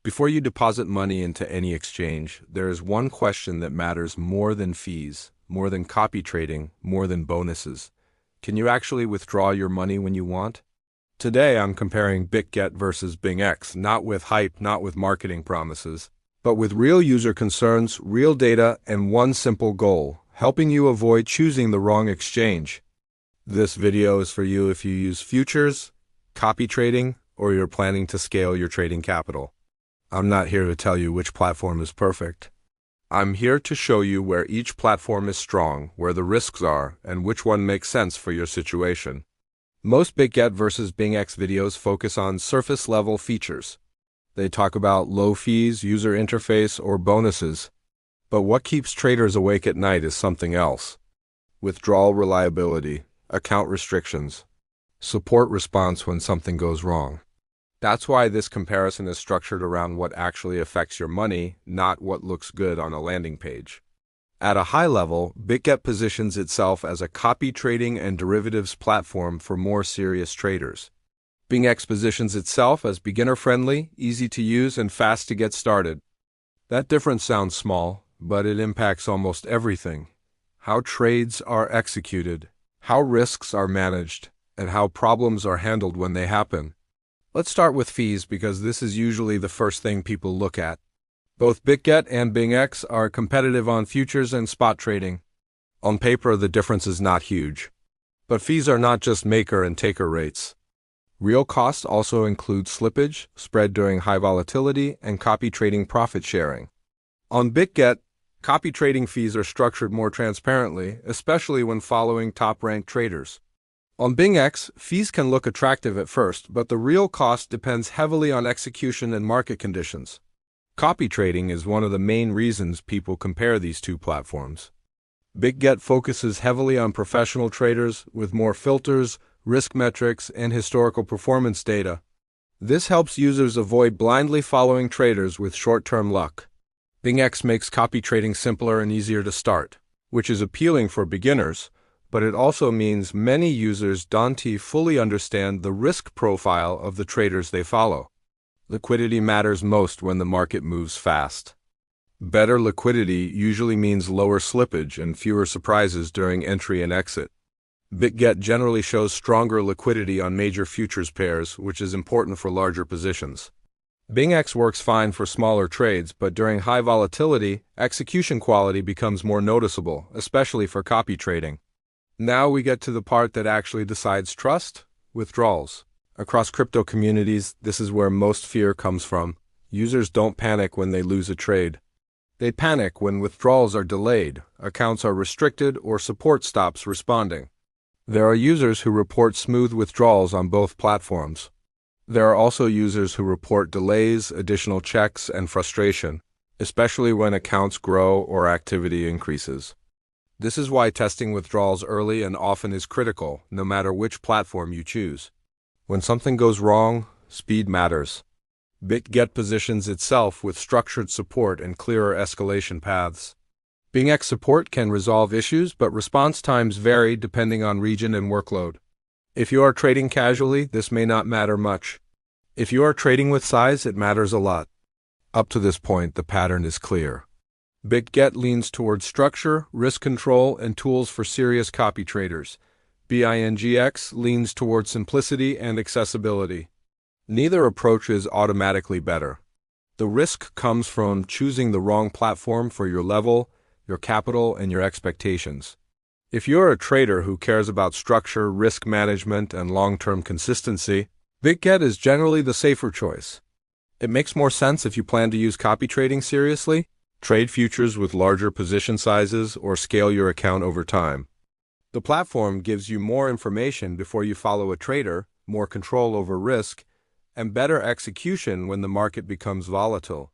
Before you deposit money into any exchange, there is one question that matters more than fees, more than copy trading, more than bonuses. Can you actually withdraw your money when you want? Today I'm comparing Bitget versus BingX, not with hype, not with marketing promises, but with real user concerns, real data, and one simple goal, helping you avoid choosing the wrong exchange. This video is for you if you use futures, copy trading, or you're planning to scale your trading capital. I'm not here to tell you which platform is perfect. I'm here to show you where each platform is strong, where the risks are, and which one makes sense for your situation. Most Bitget versus BingX videos focus on surface-level features. They talk about low fees, user interface, or bonuses. But what keeps traders awake at night is something else. Withdrawal reliability, account restrictions, support response when something goes wrong. That's why this comparison is structured around what actually affects your money, not what looks good on a landing page. At a high level, Bitget positions itself as a copy trading and derivatives platform for more serious traders. BingX positions itself as beginner-friendly, easy to use, and fast to get started. That difference sounds small, but it impacts almost everything. How trades are executed, how risks are managed, and how problems are handled when they happen. Let's start with fees because this is usually the first thing people look at. Both Bitget and BingX are competitive on futures and spot trading. On paper, the difference is not huge. But fees are not just maker and taker rates. Real costs also include slippage, spread during high volatility, and copy trading profit sharing. On Bitget, copy trading fees are structured more transparently, especially when following top-ranked traders. On BingX, fees can look attractive at first, but the real cost depends heavily on execution and market conditions. Copy trading is one of the main reasons people compare these two platforms. Bitget focuses heavily on professional traders with more filters, risk metrics, and historical performance data. This helps users avoid blindly following traders with short-term luck. BingX makes copy trading simpler and easier to start, which is appealing for beginners, but it also means many users don't fully understand the risk profile of the traders they follow. Liquidity matters most when the market moves fast. Better liquidity usually means lower slippage and fewer surprises during entry and exit. Bitget generally shows stronger liquidity on major futures pairs, which is important for larger positions. BingX works fine for smaller trades, but during high volatility, execution quality becomes more noticeable, especially for copy trading. Now we get to the part that actually decides trust: withdrawals. Across crypto communities, this is where most fear comes from. Users don't panic when they lose a trade. They panic when withdrawals are delayed, accounts are restricted, or support stops responding. There are users who report smooth withdrawals on both platforms. There are also users who report delays, additional checks, and frustration, especially when accounts grow or activity increases. This is why testing withdrawals early and often is critical, no matter which platform you choose. When something goes wrong, speed matters. Bitget positions itself with structured support and clearer escalation paths. BingX support can resolve issues, but response times vary depending on region and workload. If you are trading casually, this may not matter much. If you are trading with size, it matters a lot. Up to this point, the pattern is clear. Bitget leans towards structure, risk control, and tools for serious copy traders. BingX leans towards simplicity and accessibility. Neither approach is automatically better. The risk comes from choosing the wrong platform for your level, your capital, and your expectations. If you're a trader who cares about structure, risk management, and long-term consistency, Bitget is generally the safer choice. It makes more sense if you plan to use copy trading seriously, trade futures with larger position sizes, or scale your account over time. The platform gives you more information before you follow a trader, more control over risk, and better execution when the market becomes volatile.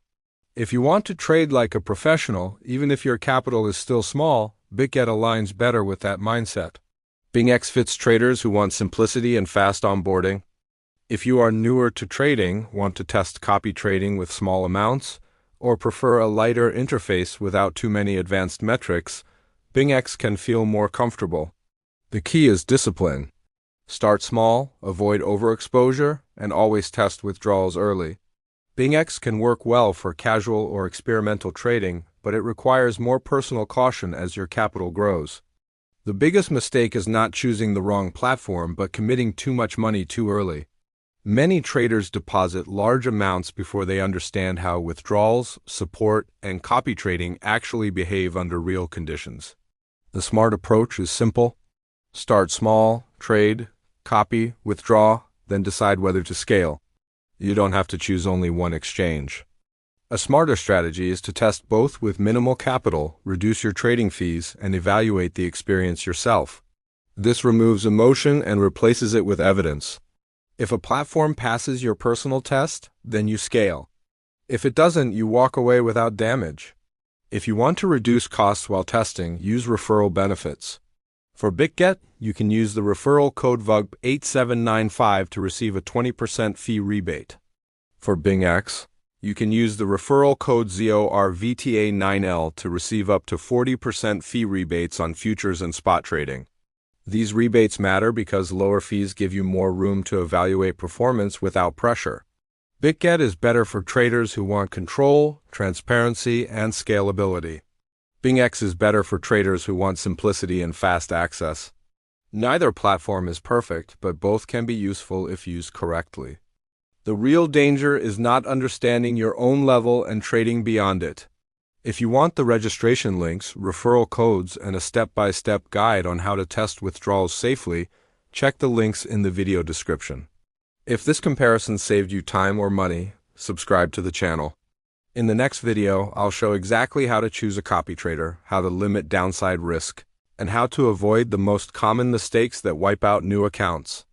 If you want to trade like a professional, even if your capital is still small, Bitget aligns better with that mindset. BingX fits traders who want simplicity and fast onboarding. If you are newer to trading, want to test copy trading with small amounts, or prefer a lighter interface without too many advanced metrics, BingX can feel more comfortable. The key is discipline. Start small, avoid overexposure, and always test withdrawals early. BingX can work well for casual or experimental trading, but it requires more personal caution as your capital grows. The biggest mistake is not choosing the wrong platform but committing too much money too early. Many traders deposit large amounts before they understand how withdrawals, support, and copy trading actually behave under real conditions. The smart approach is simple. Start small, trade, copy, withdraw, then decide whether to scale. You don't have to choose only one exchange. A smarter strategy is to test both with minimal capital, reduce your trading fees, and evaluate the experience yourself. This removes emotion and replaces it with evidence. If a platform passes your personal test, then you scale. If it doesn't, you walk away without damage. If you want to reduce costs while testing, use referral benefits. For Bitget, you can use the referral code VUG8795 to receive a 20% fee rebate. For BingX, you can use the referral code ZORVTA9L to receive up to 40% fee rebates on futures and spot trading. These rebates matter because lower fees give you more room to evaluate performance without pressure. Bitget is better for traders who want control, transparency, and scalability. BingX is better for traders who want simplicity and fast access. Neither platform is perfect, but both can be useful if used correctly. The real danger is not understanding your own level and trading beyond it. If you want the registration links, referral codes, and a step-by-step guide on how to test withdrawals safely, check the links in the video description. If this comparison saved you time or money, subscribe to the channel. In the next video, I'll show exactly how to choose a copy trader, how to limit downside risk, and how to avoid the most common mistakes that wipe out new accounts.